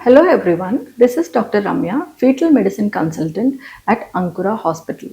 Hello everyone, this is Dr. Ramya, Fetal Medicine Consultant at Ankura Hospital.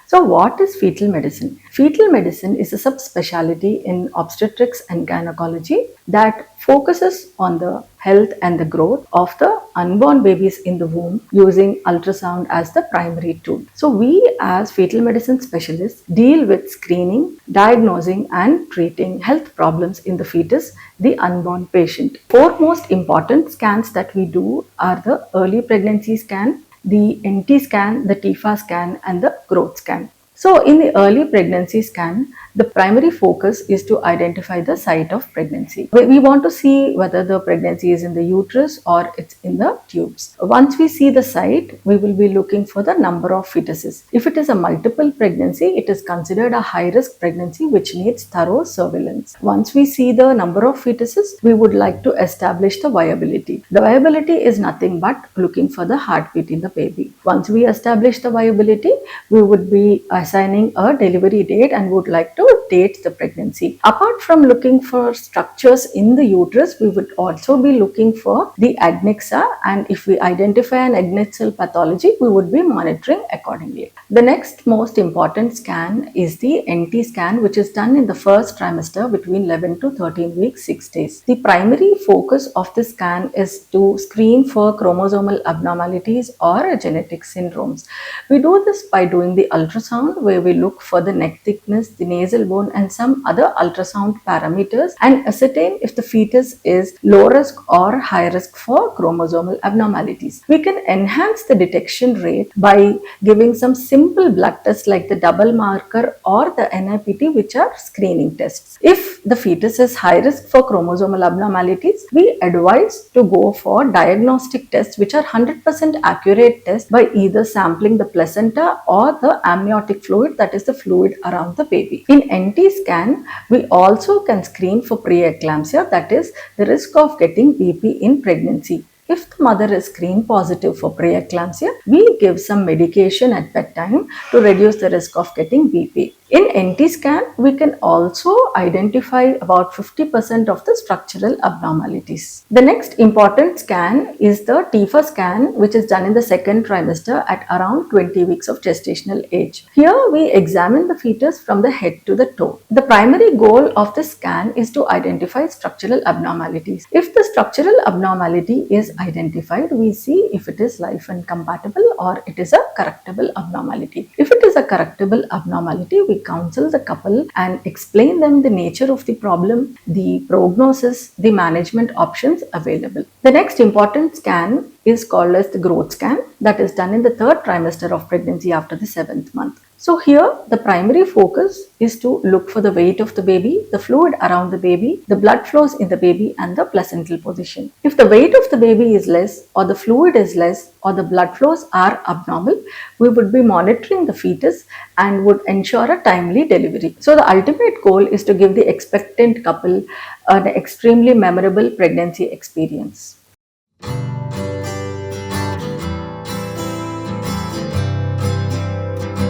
So what is fetal medicine? Fetal medicine is a subspecialty in obstetrics and gynecology that focuses on the health and the growth of the unborn babies in the womb using ultrasound as the primary tool. So we as fetal medicine specialists deal with screening, diagnosing and treating health problems in the fetus, the unborn patient. Four most important scans that we do are the early pregnancy scan, the NT scan, the TIFA scan and the growth scan. So in the early pregnancy scan, the primary focus is to identify the site of pregnancy. We want to see whether the pregnancy is in the uterus or it's in the tubes. Once we see the site, we will be looking for the number of fetuses. If it is a multiple pregnancy, it is considered a high-risk pregnancy which needs thorough surveillance. Once we see the number of fetuses, we would like to establish the viability. The viability is nothing but looking for the heartbeat in the baby. Once we establish the viability, we would be assigning a delivery date and would like to date the pregnancy. Apart from looking for structures in the uterus, we would also be looking for the adnexa, and if we identify an adnexal pathology, we would be monitoring accordingly. The next most important scan is the NT scan, which is done in the first trimester between 11 to 13 weeks, 6 days. The primary focus of this scan is to screen for chromosomal abnormalities or genetic syndromes. We do this by doing the ultrasound, where we look for the neck thickness, the nasal bone and some other ultrasound parameters and ascertain if the fetus is low risk or high risk for chromosomal abnormalities. We can enhance the detection rate by giving some simple blood tests like the double marker or the NIPT, which are screening tests. If the fetus is high risk for chromosomal abnormalities, we advise to go for diagnostic tests, which are 100% accurate tests by either sampling the placenta or the amniotic fluid, that is the fluid around the baby. In NT scan, we also can screen for preeclampsia, that is the risk of getting BP in pregnancy. If the mother is screen positive for preeclampsia, we give some medication at bedtime to reduce the risk of getting BP. In NT scan, we can also identify about 50% of the structural abnormalities. The next important scan is the TIFA scan, which is done in the second trimester at around 20 weeks of gestational age. Here we examine the fetus from the head to the toe. The primary goal of the scan is to identify structural abnormalities. If the structural abnormality is identified, we see if it is life incompatible or it is a correctable abnormality. If it is a correctable abnormality, we counsel the couple and explain them the nature of the problem, the prognosis, the management options available. The next important scan is called as the growth scan, that is done in the third trimester of pregnancy after the 7th month. So here the primary focus is to look for the weight of the baby, the fluid around the baby, the blood flows in the baby and the placental position. If the weight of the baby is less or the fluid is less or the blood flows are abnormal, we would be monitoring the fetus and would ensure a timely delivery. So the ultimate goal is to give the expectant couple an extremely memorable pregnancy experience.